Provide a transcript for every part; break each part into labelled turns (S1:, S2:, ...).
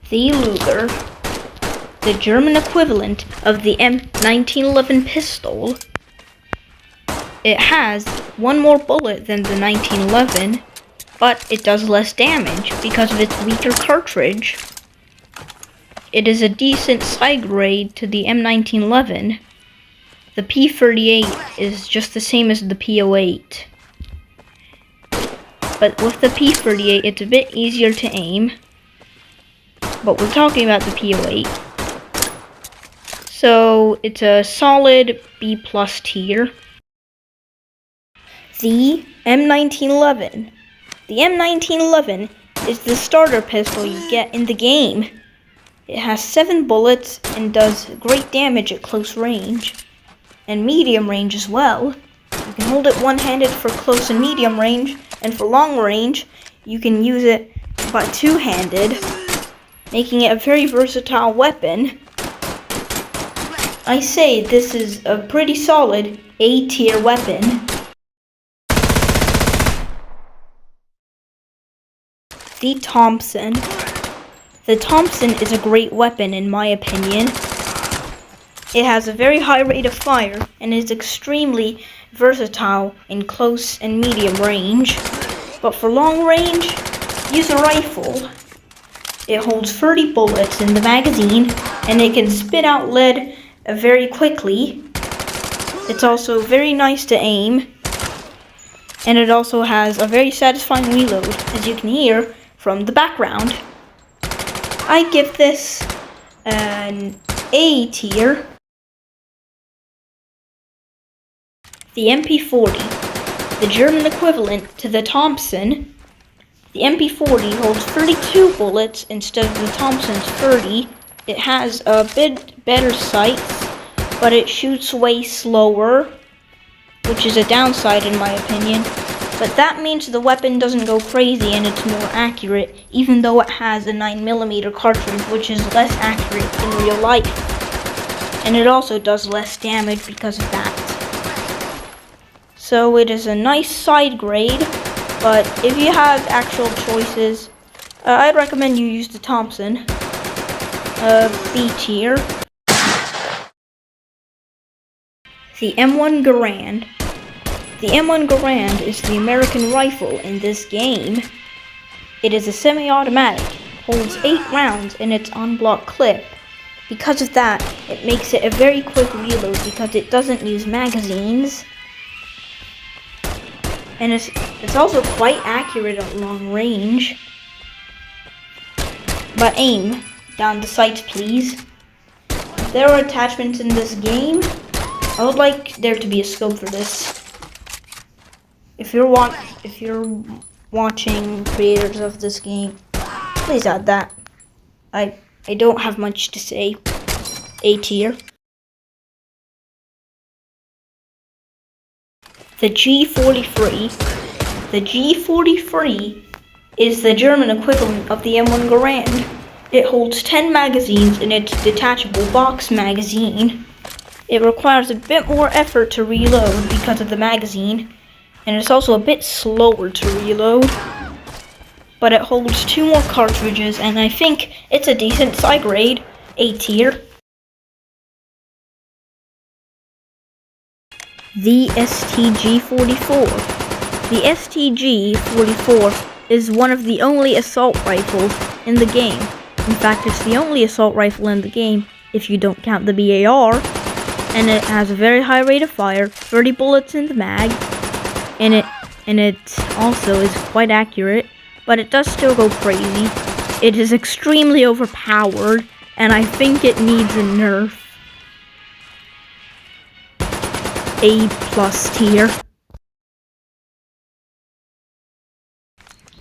S1: The Luger, the German equivalent of the M1911 pistol. It has one more bullet than the 1911, but it does less damage because of its weaker cartridge. It is a decent side grade to the M1911. The P38 is just the same as the P08. But with the P38, it's a bit easier to aim. But we're talking about the P08. So it's a solid B+ tier. The M1911. The M1911 is the starter pistol you get in the game. It has 7 bullets and does great damage at close range. And medium range as well. You can hold it one-handed for close and medium range, and for long range, you can use it by two-handed, making it a very versatile weapon. I say this is a pretty solid A-tier weapon. The Thompson. The Thompson is a great weapon in my opinion. It has a very high rate of fire and is extremely versatile in close and medium range. But for long range, use a rifle. It holds 30 bullets in the magazine and it can spit out lead very quickly. It's also very nice to aim. And it also has a very satisfying reload, as you can hear from the background. I give this an A tier. The MP40, the German equivalent to the Thompson. The MP40 holds 32 bullets instead of the Thompson's 30. It has a bit better sights, but it shoots way slower, which is a downside in my opinion. But that means the weapon doesn't go crazy and it's more accurate, even though it has a 9mm cartridge, which is less accurate in real life. And it also does less damage because of that. So it is a nice side grade, but if you have actual choices, I'd recommend you use the Thompson. B tier. The M1 Garand. The M1 Garand is the American rifle in this game. It is a semi-automatic, holds 8 rounds in its on-block clip. Because of that, it makes it a very quick reload because it doesn't use magazines. And it's also quite accurate at long range. But aim down the sights, please. If there are attachments in this game, I would like there to be a scope for this. If you're watching creators of this game, please add that. I don't have much to say. A tier. The G43. The G43 is the German equivalent of the M1 Garand. It holds 10 magazines in its detachable box magazine. It requires a bit more effort to reload because of the magazine, and it's also a bit slower to reload. But it holds 2 more cartridges, and I think it's a decent side grade, A tier. The STG-44. The STG-44 is one of the only assault rifles in the game. In fact, it's the only assault rifle in the game, if you don't count the BAR. And it has a very high rate of fire, 30 bullets in the mag, and it also is quite accurate, but it does still go crazy. It is extremely overpowered, and I think it needs a nerf. A+ tier.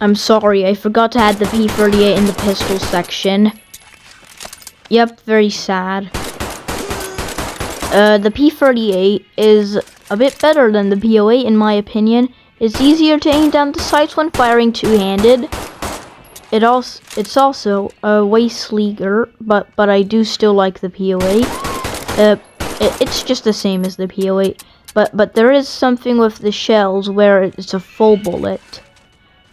S1: I'm sorry, I forgot to add the P38 in the pistol section. Yep, very sad. The P38 is a bit better than the P08 in my opinion. It's easier to aim down the sights when firing two-handed. It's also way sleeker, but I do still like the P08. It's just the same as the P08, but there is something with the shells where it's a full bullet,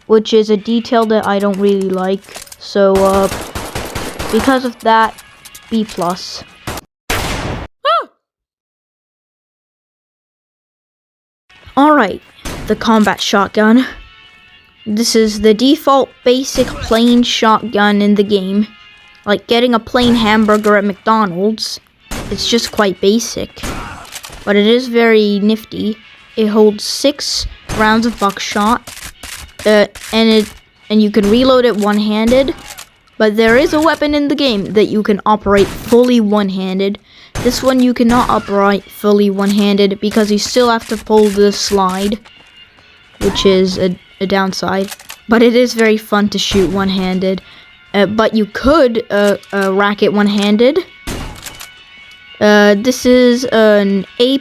S1: which is a detail that I don't really like. So Because of that, B+. Alright, the combat shotgun. This is the default basic plain shotgun in the game. Like getting a plain hamburger at McDonald's. It's just quite basic. But it is very nifty. It holds 6 rounds of buckshot. And you can reload it one-handed. But there is a weapon in the game that you can operate fully one-handed. This one you cannot operate fully one-handed because you still have to pull the slide, which is a downside. But it is very fun to shoot one-handed. But you could rack it one-handed. This is an A+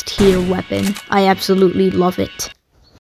S1: tier weapon. I absolutely love it.